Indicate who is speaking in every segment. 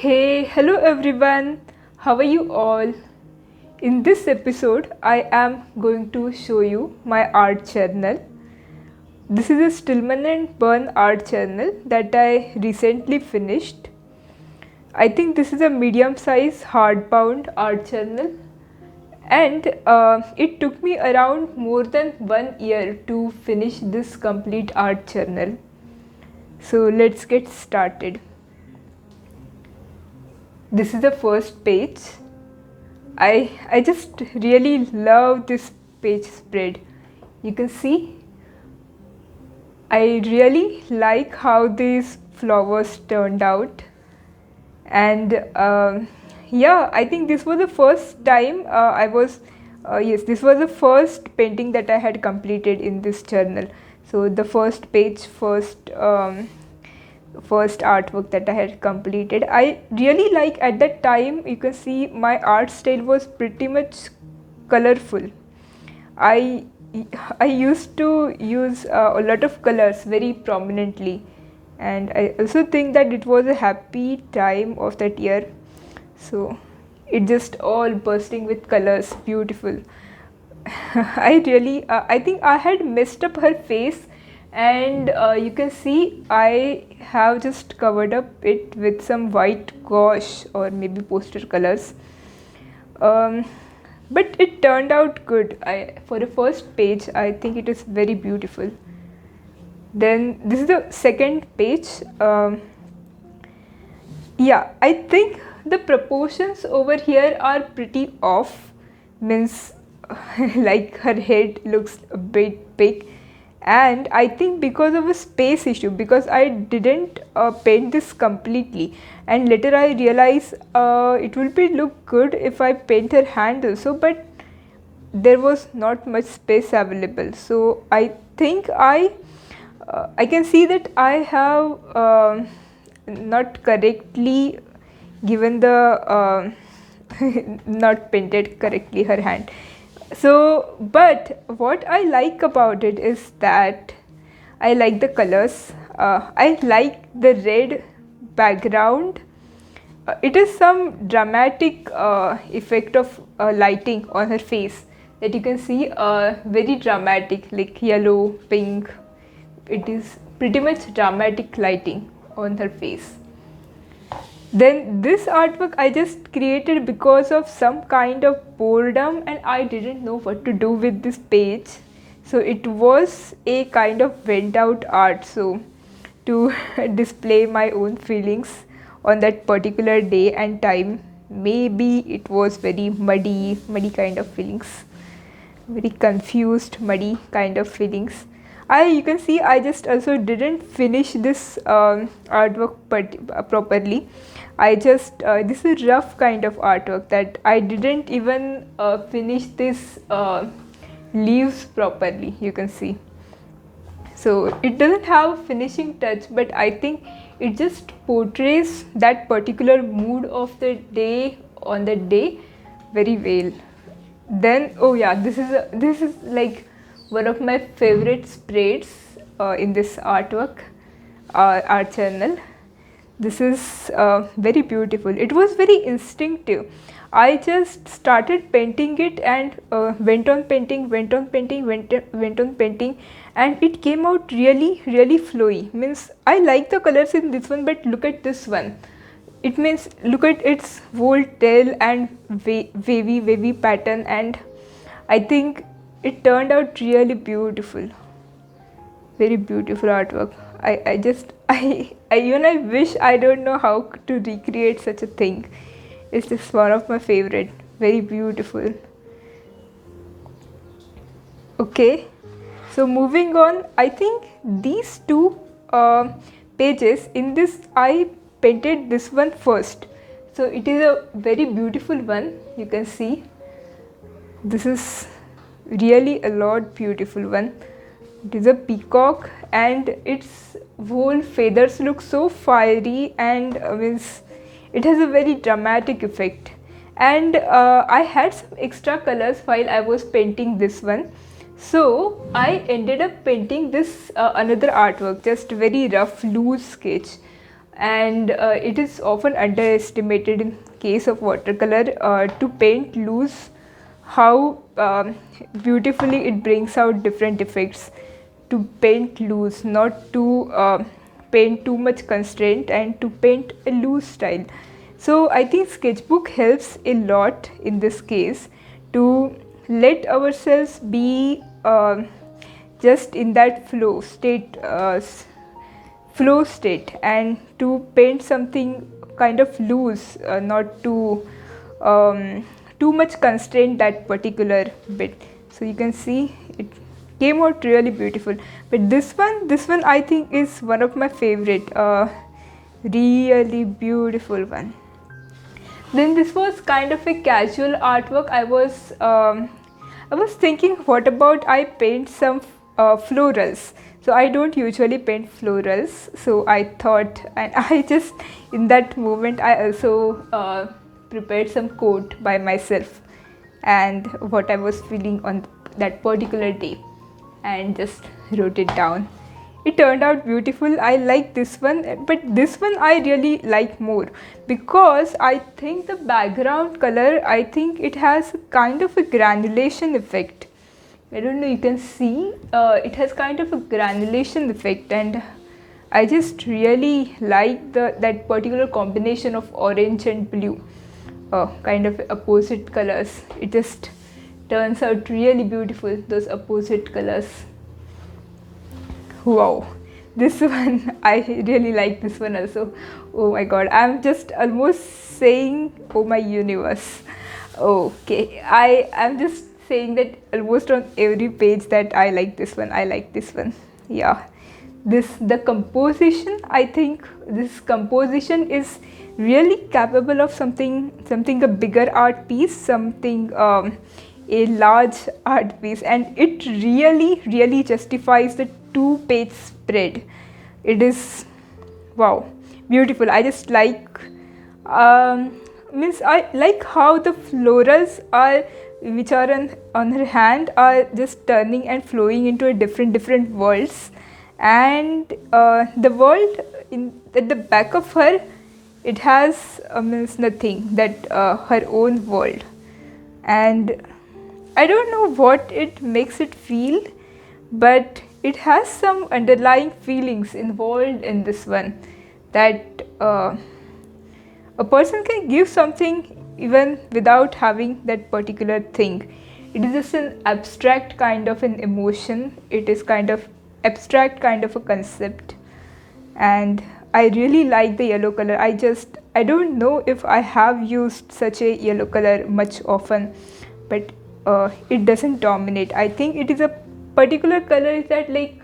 Speaker 1: Hey, hello everyone. How are you all? In this episode, I am going to show you my art journal. This is a Stillman and Burn art journal that I recently finished. I think this is a medium size hardbound art journal, and it took me around more than 1 year to finish this complete art journal. So let's get started. This is the first page. I just really love this page spread. You can see I really like how these flowers turned out, and yeah, I think this was the first time this was the first painting that I had completed in this journal. So the first page, first artwork that I had completed. I really like, at that time you can see my art style was pretty much colorful. I I used to use a lot of colors very prominently, and I also think that it was a happy time of that year. So it just all bursting with colors, beautiful. I think I had messed up her face, and you can see I have just covered up it with some white gouache or maybe poster colors. Um, but it turned out good. For the first page, I think it is very beautiful. Then this is the second page. Yeah, I think the proportions over here are pretty off. Means like her head looks a bit big, and I think because of a space issue, because I didn't paint this completely, and later I realized it will be look good if I paint her hand also, but there was not much space available. So I think I can see that I have not correctly given the not painted correctly her hand. So, but what I like about it is that I like the colors. I like the red background. It is some dramatic effect of lighting on her face that you can see, very dramatic, like yellow, pink. It is pretty much dramatic lighting on her face. Then this artwork I just created because of some kind of boredom, and I didn't know what to do with this page. So it was a kind of went out art, so to display my own feelings on that particular day and time. Maybe it was very muddy kind of feelings, very confused, muddy kind of feelings. You can see I just also didn't finish this artwork properly. I just this is a rough kind of artwork that I didn't even finish this leaves properly, you can see. So it doesn't have finishing touch, but I think it just portrays that particular mood of the day on that day very well. Then oh yeah, this is like one of my favorite spreads in this artwork, art journal. This is very beautiful. It was very instinctive. I just started painting it and went on painting, went on painting, and it came out really flowy. Means I like the colors in this one, but look at this one. It means look at its whole tail and wavy pattern, and I think it turned out really beautiful. Very beautiful artwork. I just I wish I don't know how to recreate such a thing. It's just one of my favorite. Very beautiful. Okay, so moving on, I think these two pages in this I painted this one first. So it is a very beautiful one. You can see this is really a lot beautiful one. It is a peacock, and its whole feathers look so fiery, and means it has a very dramatic effect. And I had some extra colors while I was painting this one, so I ended up painting this another artwork, just very rough loose sketch. and it is often underestimated in case of watercolor to paint loose, how beautifully it brings out different effects. To paint loose, not to paint too much constraint, and to paint a loose style. So I think sketchbook helps a lot in this case to let ourselves be just in that flow state, and to paint something kind of loose, not too much constraint that particular bit. So you can see it came out really beautiful. But this one I think is one of my favorite, really beautiful one. Then this was kind of a casual artwork. I was thinking, what about I paint some florals? So I don't usually paint florals. So I thought, and I just in that moment I also prepared some quote by myself and what I was feeling on that particular day, and just wrote it down. It turned out beautiful. I like this one, but this one I really like more because I think the background color, I think it has kind of a granulation effect. I don't know, you can see it has kind of a granulation effect, and I just really like that particular combination of orange and blue, kind of opposite colors. It just turns out really beautiful, those opposite colors. Wow, this one I really like this one also. Oh my god, I'm just almost saying oh my universe. Okay, I am just saying that almost on every page that I like this one, I like this one. Yeah, the composition, I think this composition is really capable of something a bigger art piece, something a large art piece, and it really justifies the 2-page spread. It is, wow, beautiful. I just like means I like how the florals are, which are on her hand, are just turning and flowing into a different worlds, and the world at the back of her, it has means nothing, that her own world, and I don't know what it makes it feel, but it has some underlying feelings involved in this one, that a person can give something even without having that particular thing. It is just an abstract kind of an emotion. It is kind of abstract kind of a concept, and I really like the yellow color. I don't know if I have used such a yellow color much often, but it doesn't dominate. I think it is a particular color is that like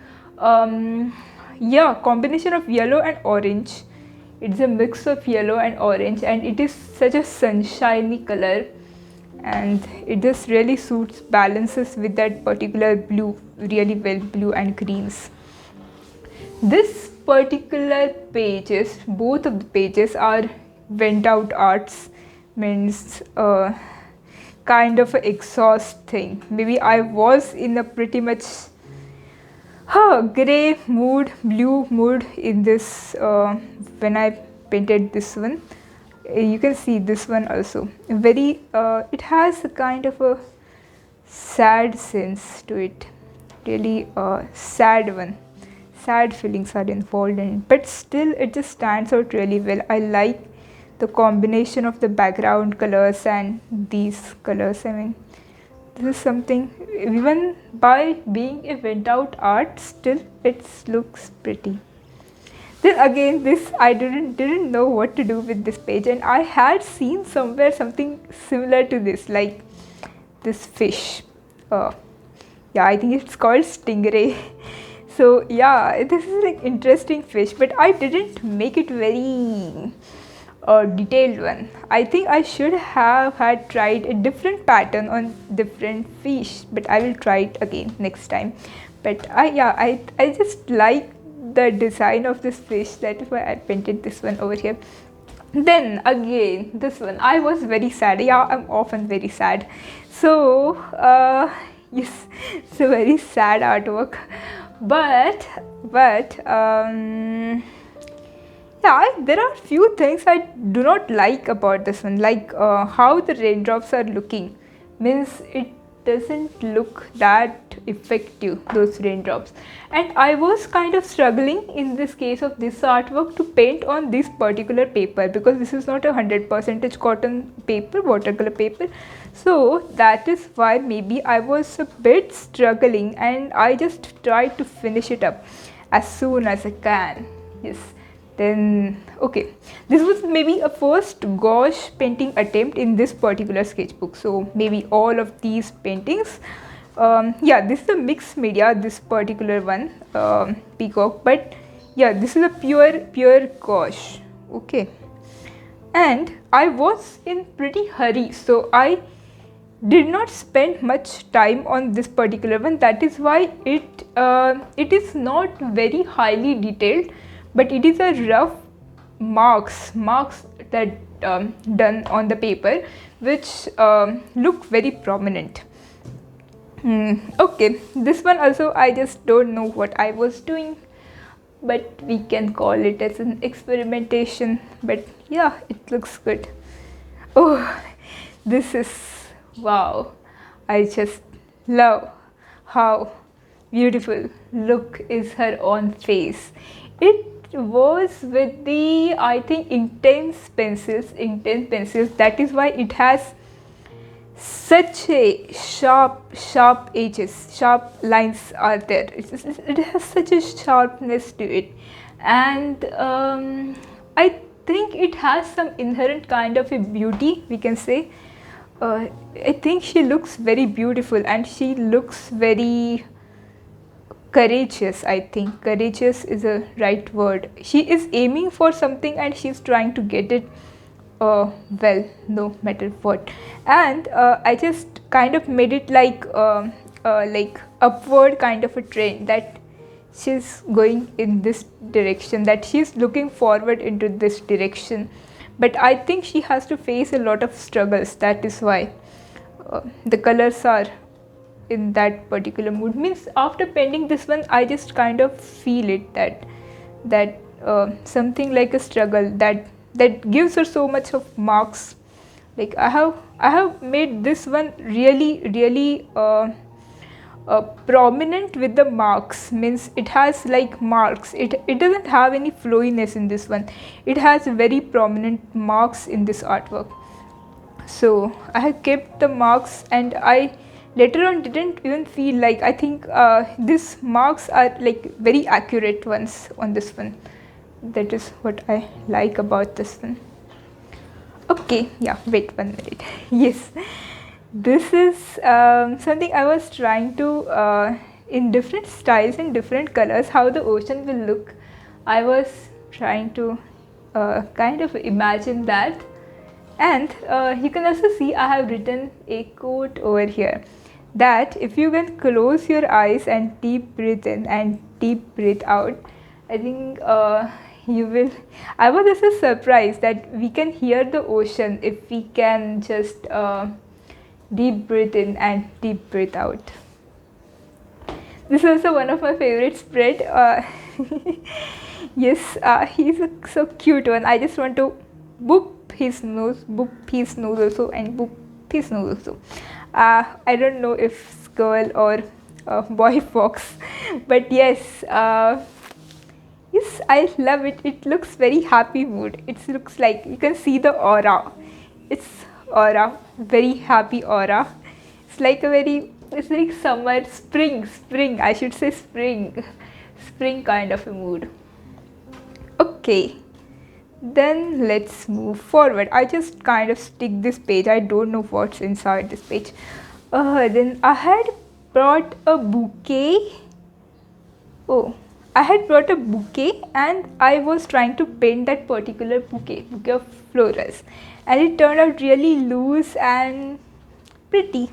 Speaker 1: yeah, combination of yellow and orange. It's a mix of yellow and orange, and it is such a sunshiny color, and it just really suits, balances with that particular blue really well, blue and greens. This particular pages, both of the pages are went out arts, means kind of a exhaust thing. Maybe I was in a pretty much grey mood, blue mood in this when I painted this one. You can see this one also very it has a kind of a sad sense to it, really sad one. Sad feelings are involved in it, but still it just stands out really well. I like the combination of the background colors and these colors. I mean, this is something, even by being a went out art, still it looks pretty. Then again, this I didn't know what to do with this page, and I had seen somewhere something similar to this, like this fish. Yeah, I think it's called stingray. So yeah, this is like interesting fish, but I didn't make it very detailed one. I think I should have had tried a different pattern on different fish, but I will try it again next time. But I just like the design of this fish. That is why I painted this one over here. Then again, this one, I was very sad. Yeah, I'm often very sad. So yes, it's a very sad artwork. But Yeah, there are few things I do not like about this one, like how the raindrops are looking. Means it doesn't look that effective, those raindrops. And I was kind of struggling in this case of this artwork to paint on this particular paper, because this is not a 100% cotton paper, watercolor paper. So that is why maybe I was a bit struggling, and I just tried to finish it up as soon as I can. Yes. Then okay, this was maybe a first gouache painting attempt in this particular sketchbook, so maybe all of these paintings, yeah, this is a mixed media, this particular one, peacock, but yeah, this is a pure gouache. Okay, and I was in pretty hurry, so I did not spend much time on this particular one. That is why it is not very highly detailed, but it is a rough marks that done on the paper, which look very prominent. Okay, this one also I just don't know what I was doing, but we can call it as an experimentation. But yeah, it looks good. Oh, this is wow. I just love how beautiful look is her on face. It was with the, I think, intense pencils. That is why it has such a sharp edges, sharp lines are there. It has such a sharpness to it, and I think it has some inherent kind of a beauty, we can say. I think she looks very beautiful, and she looks very courageous. I think courageous is a right word. She is aiming for something, and she's trying to get it well, no matter what. And I just kind of made it like upward kind of a trend, that she's going in this direction, that she's looking forward into this direction. But I think she has to face a lot of struggles. That is why the colors are in that particular mood. Means after painting this one, I just kind of feel it, that something like a struggle that gives her so much of marks. Like I have made this one really prominent with the marks. Means it has like marks. It doesn't have any flowiness in this one. It has very prominent marks in this artwork. So I have kept the marks, and I later on didn't even feel like, I think these marks are like very accurate ones on this one. That is what I like about this one. Okay, yeah, wait 1 minute. Yes, this is something I was trying to in different styles and different colors, how the ocean will look. I was trying to kind of imagine that. And you can also see I have written a quote over here, that if you can close your eyes and deep breathe in and deep breathe out, I think you will. I was also surprised that we can hear the ocean if we can just deep breathe in and deep breathe out. This is also one of my favorite spread. Yes, he's so cute one. I just want to boop his nose also, and boop his nose also. I don't know if it's girl or boy fox, but yes, yes, I love it. It looks very happy mood. It looks like you can see the aura. It's aura, very happy aura. It's like it's like summer, spring. I should say spring kind of a mood. Okay. Then let's move forward. I just kind of stick this page. I don't know what's inside this page. Then I had brought a bouquet. Oh, I had brought a bouquet, and I was trying to paint that particular bouquet of flowers, and it turned out really loose and pretty.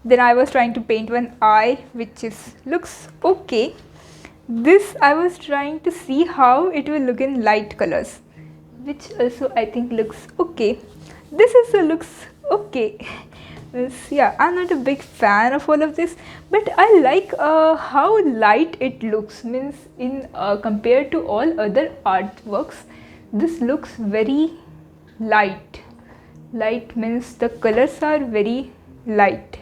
Speaker 1: Then I was trying to paint one eye, which looks okay. This I was trying to see how it will look in light colors, which also I think looks okay. This also looks okay, Yeah, I'm not a big fan of all of this, but I like how light it looks. Means in compared to all other artworks, this looks very light. Light means the colors are very light,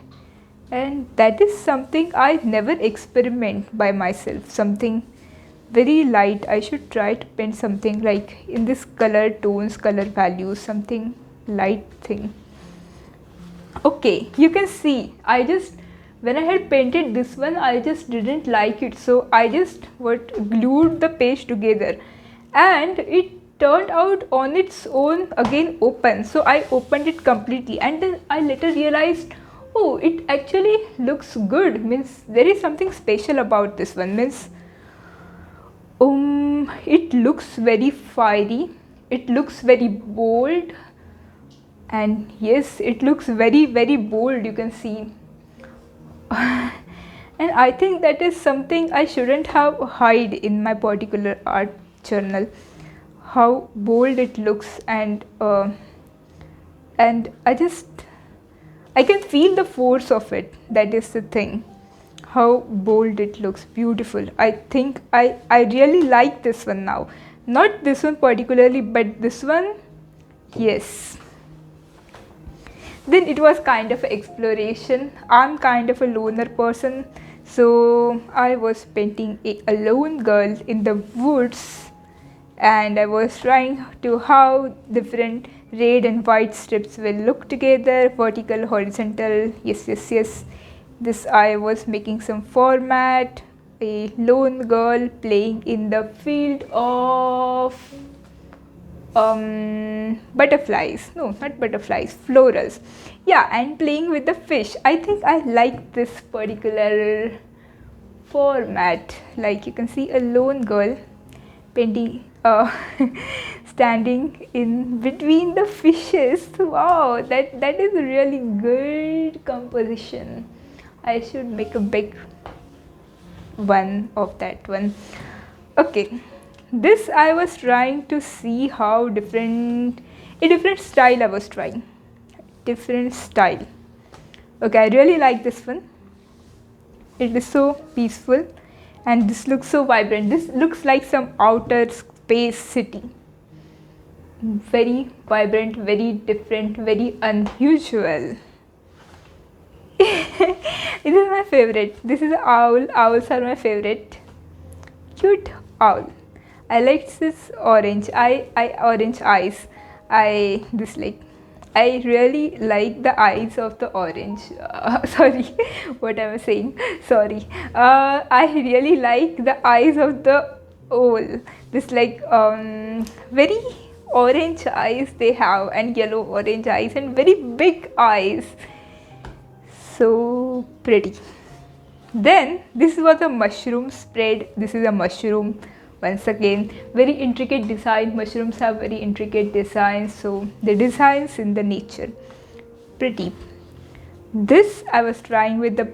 Speaker 1: and that is something I never experiment by myself. Something very light. I should try to paint something like in this color tones, color values, something light thing. Okay, you can see I just, when I had painted this one, I just didn't like it, so I just glued the page together, and it turned out on its own again open. So I opened it completely, and then I later realized, oh, it actually looks good. Means there is something special about this one. Means it looks very fiery, it looks very bold, and yes, it looks very very bold, you can see. And I think that is something I shouldn't have hide in my particular art journal, how bold it looks. And I can feel the force of it. That is the thing, how bold it looks, beautiful. I think I really like this one now, not this one particularly, but this one, yes. Then it was kind of exploration. I'm kind of a loner person, so I was painting a lone girl in the woods, and I was trying to how different red and white strips will look together, vertical, horizontal. Yes. This I was making some format, a lone girl playing in the field of butterflies, no, not butterflies, florals, yeah, and playing with the fish. I think I like this particular format. Like you can see a lone girl painting standing in between the fishes. Wow, that is a really good composition. I should make a big one of that one. Okay, this I was trying to see how a different style I was trying, different style. Okay, I really like this one. It is so peaceful, and this looks so vibrant. This looks like some outer space city. Very vibrant, very different, very unusual. This is my favorite. This is an owl. Owls are my favorite. Cute owl. I like this orange. Orange eyes. I dislike. I really like the eyes of the orange. Sorry, what I was saying. Sorry. I really like the eyes of the owl. This like very orange eyes they have, and yellow orange eyes, and very big eyes. So pretty. Then this was a mushroom spread. This is a mushroom. Once again, very intricate design. Mushrooms have very intricate designs, so the designs in the nature, pretty. This I was trying with the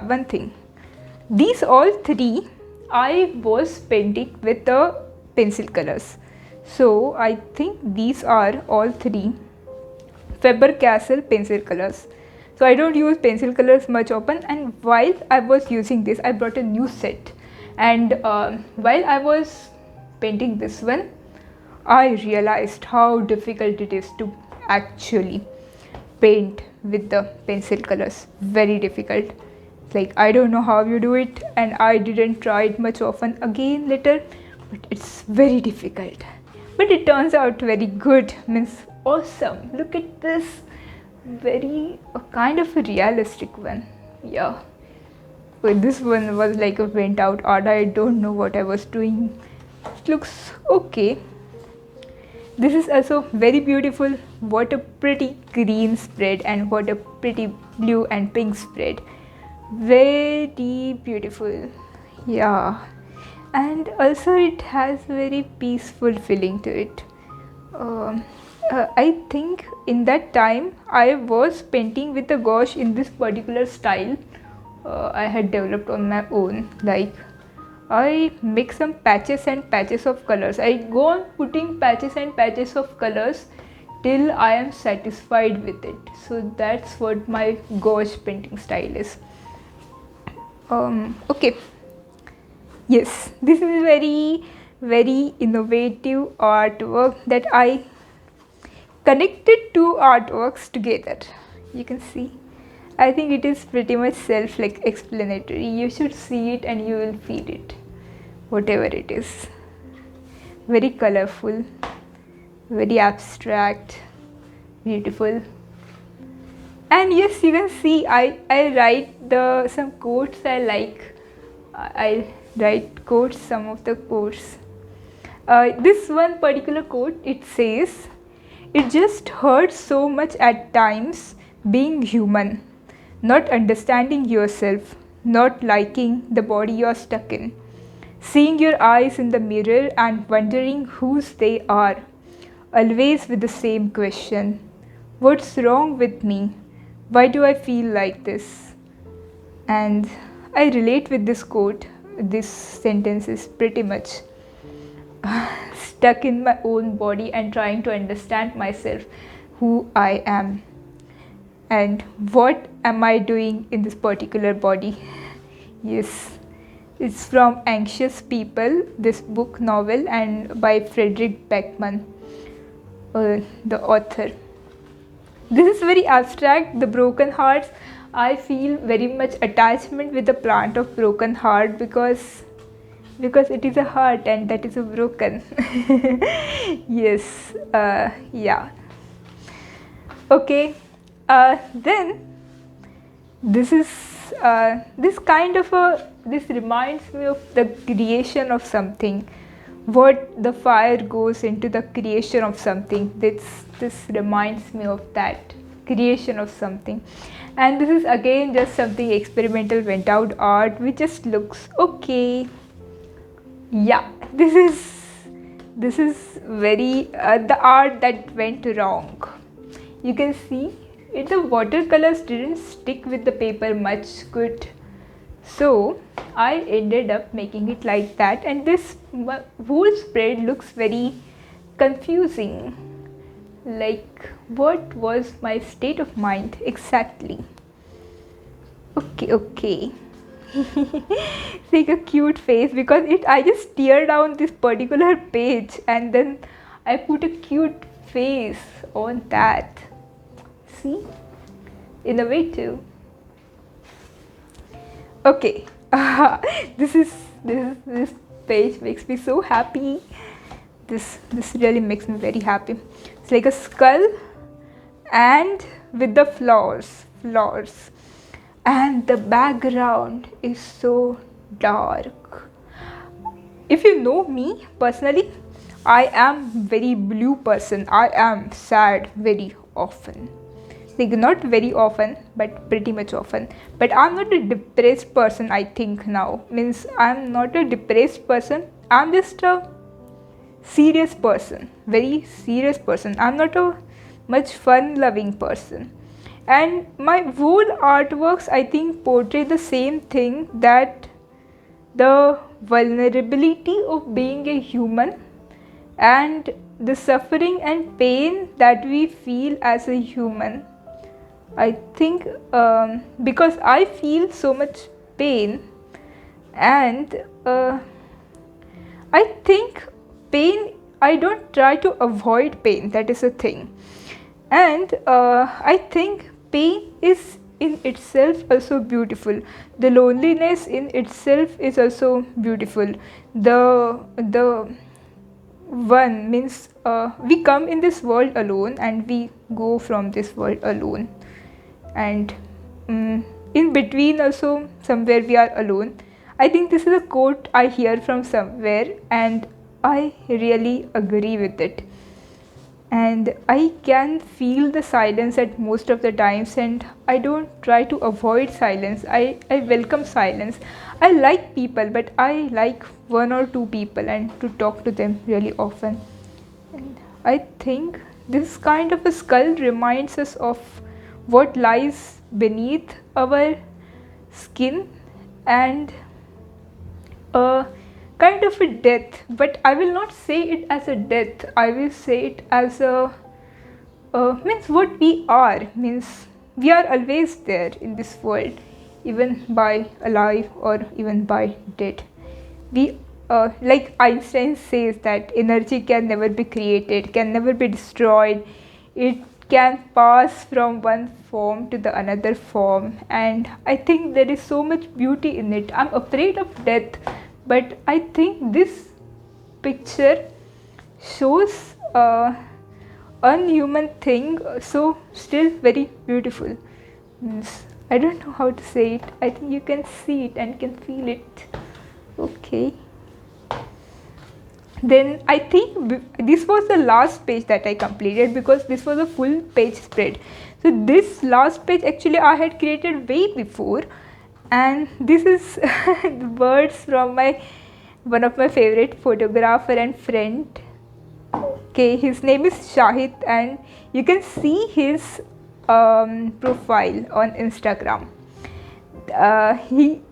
Speaker 1: one thing. These all three I was painting with the pencil colors. So I think these are all three Faber-Castell pencil colors. So I don't use pencil colors much often, and while I was using this, I brought a new set. And while I was painting this one, I realized how difficult it is to actually paint with the pencil colors. Very difficult. Like, I don't know how you do it, and I didn't try it much often again later, but it's very difficult. But it turns out very good, means awesome. Look at this, very kind of a realistic one. Yeah. But this one was like a went out art. I don't know what I was doing. It looks okay. This is also very beautiful. What a pretty green spread, and what a pretty blue and pink spread. Very beautiful. Yeah. And also it has very peaceful feeling to it. I think in that time I was painting with the gouache in this particular style. I had developed on my own. Like, I mix some patches and patches of colors. I go on putting patches and patches of colors till I am satisfied with it. So that's what my gouache painting style is. Okay. Yes, this is very innovative artwork that I connected two artworks together. You can see. I think it is pretty much self-explanatory. You should see it and you will feel it, whatever it is. Very colorful, very abstract, beautiful. And yes, you can see I write some quotes I like. I write quotes, some of the quotes. This one particular quote, it says, "It just hurts so much at times being human, not understanding yourself, not liking the body you're stuck in, seeing your eyes in the mirror and wondering whose they are, always with the same question, what's wrong with me? Why do I feel like this?" And I relate with this quote. This sentence is pretty much stuck in my own body and trying to understand myself, who I am, and what am I doing in this particular body. Yes, it's from Anxious People, this book novel, and by Frederick Beckman, the author. This is very abstract, the broken hearts. I feel very much attachment with the plant of broken heart because it is a heart and that is a broken. Yes, yeah. Okay, then this is this reminds me of the creation of something. What the fire goes into the creation of something. This reminds me of that creation of something. And this is again just something experimental, went out art which just looks okay. Yeah, this is very the art that went wrong. You can see it, the watercolors didn't stick with the paper much good, so I ended up making it like that, and this whole spread looks very confusing. Like, what was my state of mind exactly? Okay. Like a cute face, because I just tear down this particular page and then I put a cute face on that. See, innovative. Okay. This page makes me so happy. This really makes me very happy. It's like a skull and with the flowers, and the background is so dark. If you know me personally, I am very blue person. I am sad very often. Like, not very often, but pretty much often. But I'm not a depressed person, I think now. Means I'm not a depressed person. I'm just a serious person, very serious person. I'm not a much fun loving person, and my whole artworks, I think, portray the same thing, that the vulnerability of being a human and the suffering and pain that we feel as a human. I think because I feel so much pain, and I think pain, I don't try to avoid pain, that is a thing. And I think pain is in itself also beautiful. The loneliness in itself is also beautiful. The one means we come in this world alone and we go from this world alone, and in between also somewhere we are alone. I think this is a quote I hear from somewhere, and I really agree with it. And I can feel the silence at most of the times, and I don't try to avoid silence. I welcome silence. I like people, but I like one or two people and to talk to them really often. And I think this kind of a skull reminds us of what lies beneath our skin, and a kind of a death, but I will not say it as a death. I will say it as a means what we are, means we are always there in this world, even by alive or even by dead. We like Einstein says that energy can never be created, can never be destroyed. It can pass from one form to the another form, and I think there is so much beauty in it. I'm afraid of death, but I think this picture shows unhuman thing, so still very beautiful. Means, I don't know how to say it. I think you can see it and can feel it. Okay. Then I think this was the last page that I completed, because this was a full page spread. So this last page actually I had created way before, and this is the words from my one of my favorite photographer and friend. Okay, his name is Shahid, and you can see his profile on Instagram.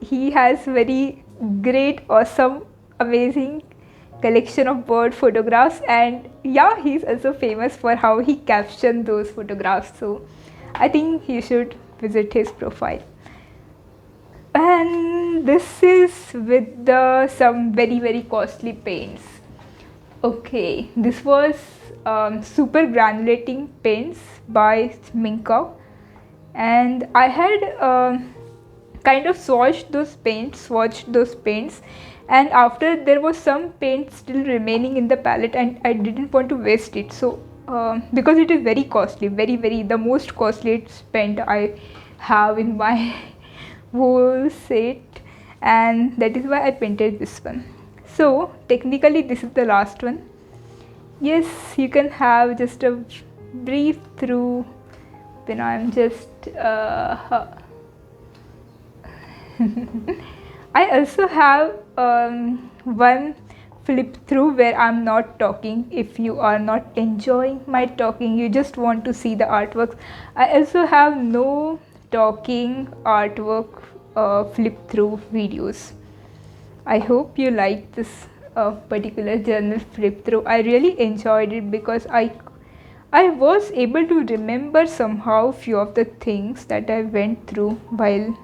Speaker 1: He has very great, awesome, amazing collection of bird photographs, and yeah, he's also famous for how he captioned those photographs. So I think you should visit his profile. And this is with the some very costly paints. Okay, this was super granulating paints by Minka, and I had kind of swatched those paints, and after there was some paint still remaining in the palette, and I didn't want to waste it. So because it is very costly, very the most costly paint I have in my whole set, and that is why I painted this one. So technically this is the last one. Yes, you can have just a brief through when I'm just I also have one flip through where I'm not talking. If you are not enjoying my talking, you just want to see the artworks. I also have no talking artwork flip through videos. I hope you like this particular journal flip through. I really enjoyed it because I was able to remember somehow few of the things that I went through while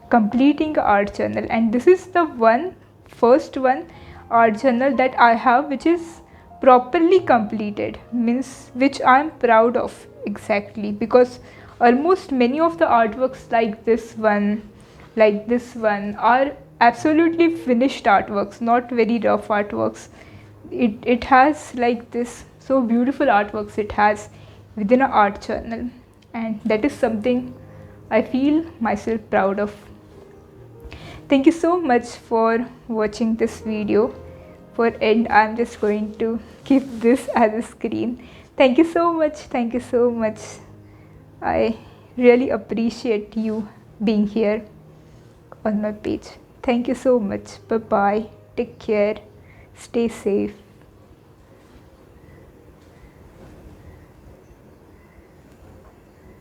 Speaker 1: completing art journal, and this is the first one art journal that I have which is properly completed, means which I am proud of exactly, because almost many of the artworks like this one are absolutely finished artworks, not very rough artworks. It has like this so beautiful artworks it has within an art journal, and that is something I feel myself proud of. Thank you so much for watching this video. For end, I'm just going to keep this as a screen. Thank you so much. Thank you so much. I really appreciate you being here on my page. Thank you so much. Bye bye. Take care. Stay safe.